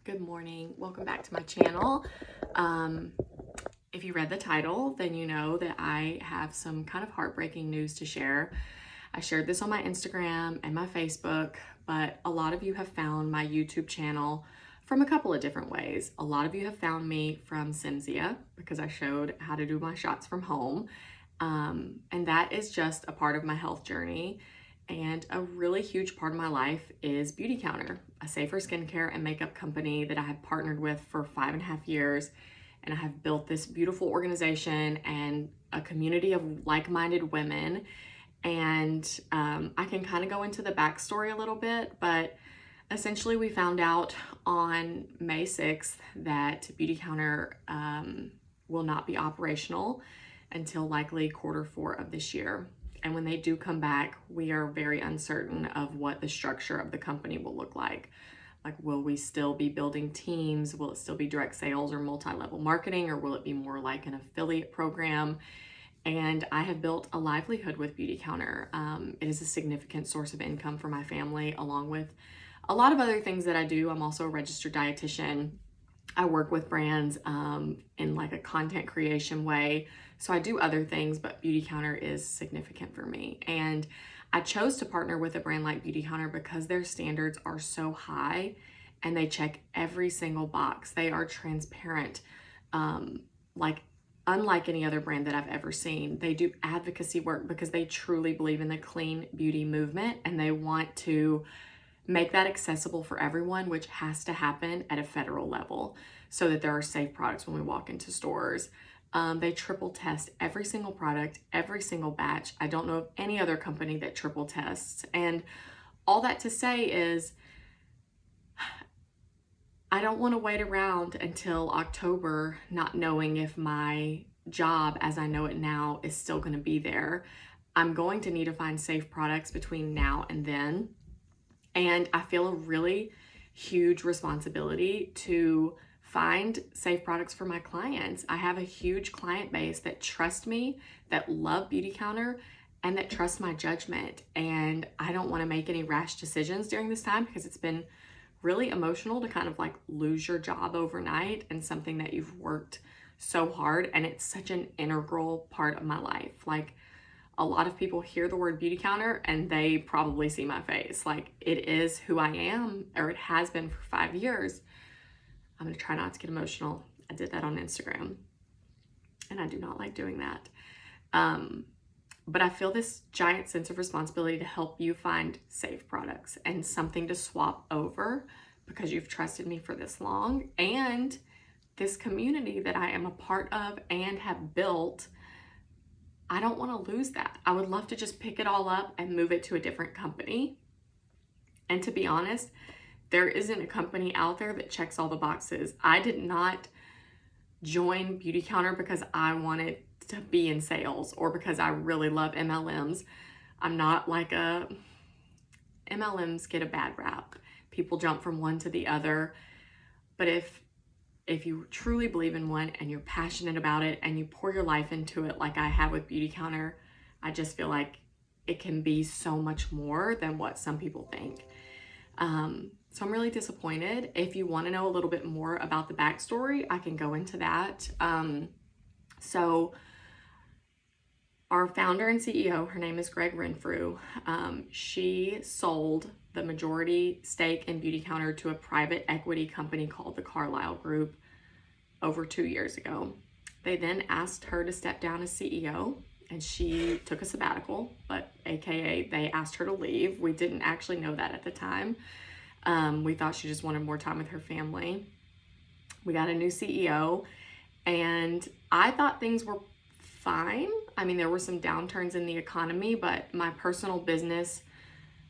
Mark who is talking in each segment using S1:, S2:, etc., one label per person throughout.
S1: Good morning. Welcome back to my channel. If you read the title, then you know that I have some kind of heartbreaking news to share. I shared this on my Instagram and my Facebook, but a lot of you have found my YouTube channel from a couple of different ways. A lot of you have found me from Simzia because I showed how to do my shots from home. And that is just a part of my health journey. And a really huge part of my life is Beautycounter, a safer skincare and makeup company that I have partnered with for 5.5 years. And I have built this beautiful organization and a community of like-minded women. And I can kind of go into the backstory a little bit, but essentially we found out on May 6th that Beautycounter will not be operational until likely Q4 of this year. And when they do come back, we are very uncertain of what the structure of the company will look like. Like, will we still be building teams? Will it still be direct sales or multi-level marketing, or will it be more like an affiliate program? And I have built a livelihood with Beautycounter. It is a significant source of income for my family, along with a lot of other things that I do. I'm also a registered dietitian. I work with brands in like a content creation way. So I do other things, but Beautycounter is significant for me. And I chose to partner with a brand like Beautycounter because their standards are so high and they check every single box. They are transparent, like unlike any other brand that I've ever seen. They do advocacy work because they truly believe in the clean beauty movement and they want to make that accessible for everyone, which has to happen at a federal level so that there are safe products when we walk into stores. They triple test every single product, every single batch. I don't know of any other company that triple tests. And all that to say is, I don't want to wait around until October not knowing if my job as I know it now is still going to be there. I'm going to need to find safe products between now and then. And I feel a really huge responsibility to find safe products for my clients. I have a huge client base that trust me, that love Beautycounter, and that trust my judgment. And I don't want to make any rash decisions during this time because it's been really emotional to kind of like lose your job overnight and something that you've worked so hard. And it's such an integral part of my life. Like, a lot of people hear the word Beautycounter and they probably see my face. Like, it is who I am, or it has been for 5 years. I'm gonna try not to get emotional. I did that on Instagram and I do not like doing that. But I feel this giant sense of responsibility to help you find safe products and something to swap over because you've trusted me for this long, and this community that I am a part of and have built. I don't want to lose that. I would love to just pick it all up and move it to a different company. And to be honest, there isn't a company out there that checks all the boxes. I did not join Beautycounter because I wanted to be in sales or because I really love MLMs. I'm not like MLMs get a bad rap. People jump from one to the other. But if you truly believe in one and you're passionate about it and you pour your life into it like I have with Beautycounter, I just feel like it can be so much more than what some people think. So I'm really disappointed. If you want to know a little bit more about the backstory, I can go into that. So our founder and CEO, her name is Greg Renfrew. She sold the majority stake in Beautycounter to a private equity company called the Carlyle Group over 2 years ago. They then asked her to step down as CEO, and she took a sabbatical, but AKA they asked her to leave. We didn't actually know that at the time. We thought she just wanted more time with her family. We got a new CEO, and I thought things were fine. I mean, there were some downturns in the economy, but my personal business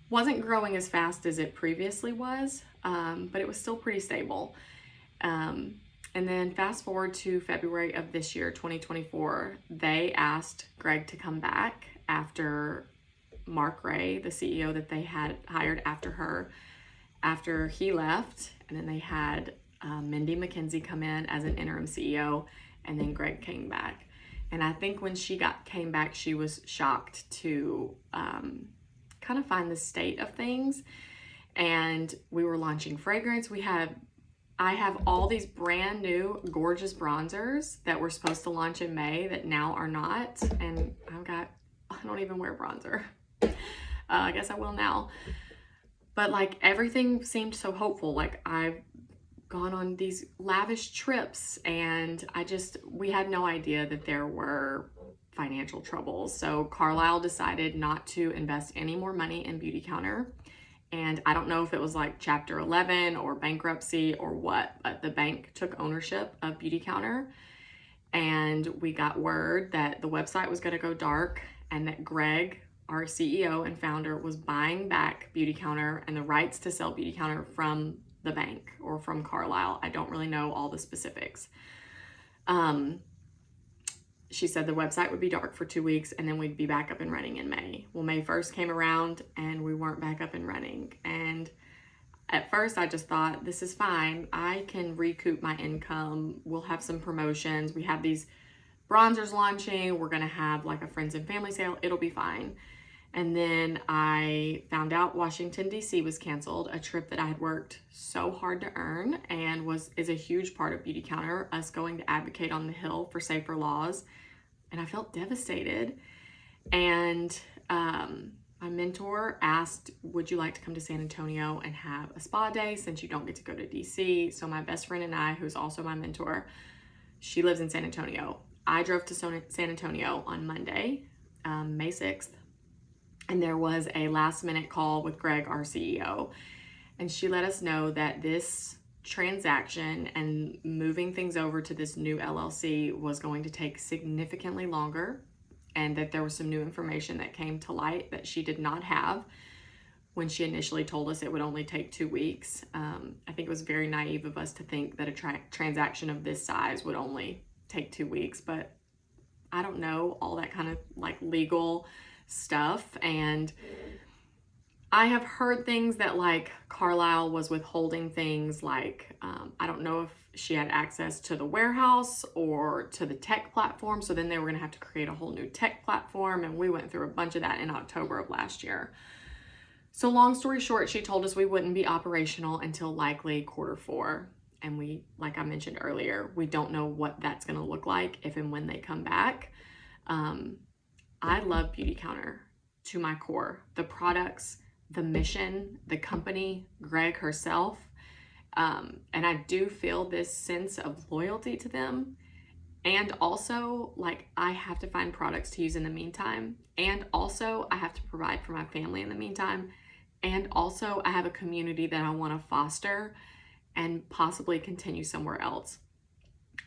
S1: wasn't growing as fast as it previously was, but it was still pretty stable. And then fast forward to February of this year, 2024, they asked Greg to come back after Mark Ray, the CEO that they had hired after he left. And then they had Mindy McKenzie come in as an interim CEO, and then Greg came back. And I think when she came back, she was shocked to kind of find the state of things. And we were launching fragrance. We had I have all these brand new gorgeous bronzers that were supposed to launch in May that now are not. And I don't even wear bronzer. I guess I will now. But like everything seemed so hopeful. Like I've gone on these lavish trips and we had no idea that there were financial troubles. So Carlisle decided not to invest any more money in Beautycounter. And I don't know if it was like Chapter 11 or bankruptcy or what, but the bank took ownership of Beautycounter. And we got word that the website was going to go dark and that Greg, our CEO and founder, was buying back Beautycounter and the rights to sell Beautycounter from the bank or from Carlisle. I don't really know all the specifics. She said the website would be dark for 2 weeks and then we'd be back up and running in May. Well, May 1st came around and we weren't back up and running. And at first I just thought, this is fine. I can recoup my income. We'll have some promotions. We have these bronzers launching. We're going to have like a friends and family sale. It'll be fine. And then I found out Washington, D.C. was canceled, a trip that I had worked so hard to earn and is a huge part of Beautycounter, us going to advocate on the Hill for safer laws. And I felt devastated. And my mentor asked, would you like to come to San Antonio and have a spa day since you don't get to go to DC? So my best friend and I, who's also my mentor, she lives in San Antonio. I drove to San Antonio on Monday, May 6th. And there was a last minute call with Greg, our CEO. And she let us know that this transaction and moving things over to this new LLC was going to take significantly longer, and that there was some new information that came to light that she did not have when she initially told us it would only take 2 weeks. I think it was very naive of us to think that a transaction of this size would only take 2 weeks, but I don't know all that kind of like legal stuff. And I have heard things that like Carlisle was withholding things like, I don't know if she had access to the warehouse or to the tech platform. So then they were going to have to create a whole new tech platform. And we went through a bunch of that in October of last year. So long story short, she told us we wouldn't be operational until likely Q4. And we, like I mentioned earlier, we don't know what that's going to look like if and when they come back. I love Beautycounter to my core. The products, the mission, the company, Greg herself. And I do feel this sense of loyalty to them. And also, like, I have to find products to use in the meantime. And also, I have to provide for my family in the meantime. And also, I have a community that I want to foster and possibly continue somewhere else.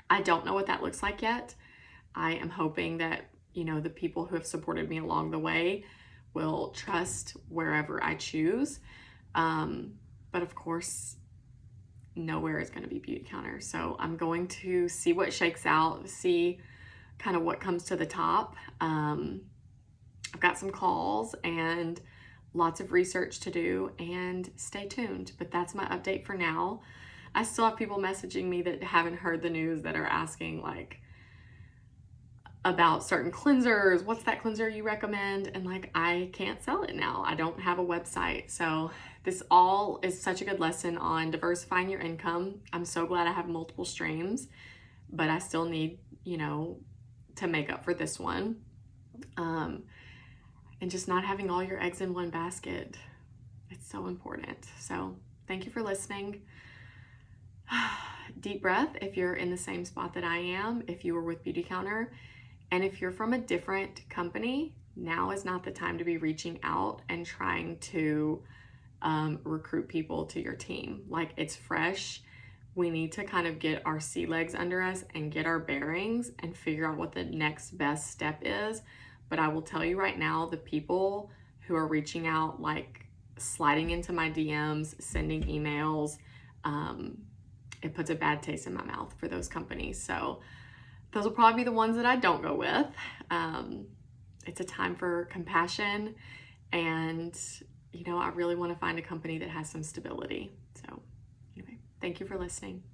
S1: I don't know what that looks like yet. I am hoping that, you know, the people who have supported me along the way will trust wherever I choose. But of course, nowhere is going to be Beautycounter. So I'm going to see what shakes out, see kind of what comes to the top. I've got some calls and lots of research to do, and stay tuned. But that's my update for now. I still have people messaging me that haven't heard the news that are asking like about certain cleansers. What's that cleanser you recommend? And like, I can't sell it now. I don't have a website. So this all is such a good lesson on diversifying your income. I'm so glad I have multiple streams, but I still need, you know, to make up for this one. And just not having all your eggs in one basket. It's so important. So thank you for listening. Deep breath if you're in the same spot that I am, if you were with Beautycounter. And if you're from a different company, now is not the time to be reaching out and trying to recruit people to your team. Like, it's fresh. We need to kind of get our sea legs under us and get our bearings and figure out what the next best step is. But I will tell you right now, the people who are reaching out, like sliding into my DMs, sending emails, it puts a bad taste in my mouth for those companies. So those will probably be the ones that I don't go with. It's a time for compassion, and you know, I really want to find a company that has some stability. So anyway, thank you for listening.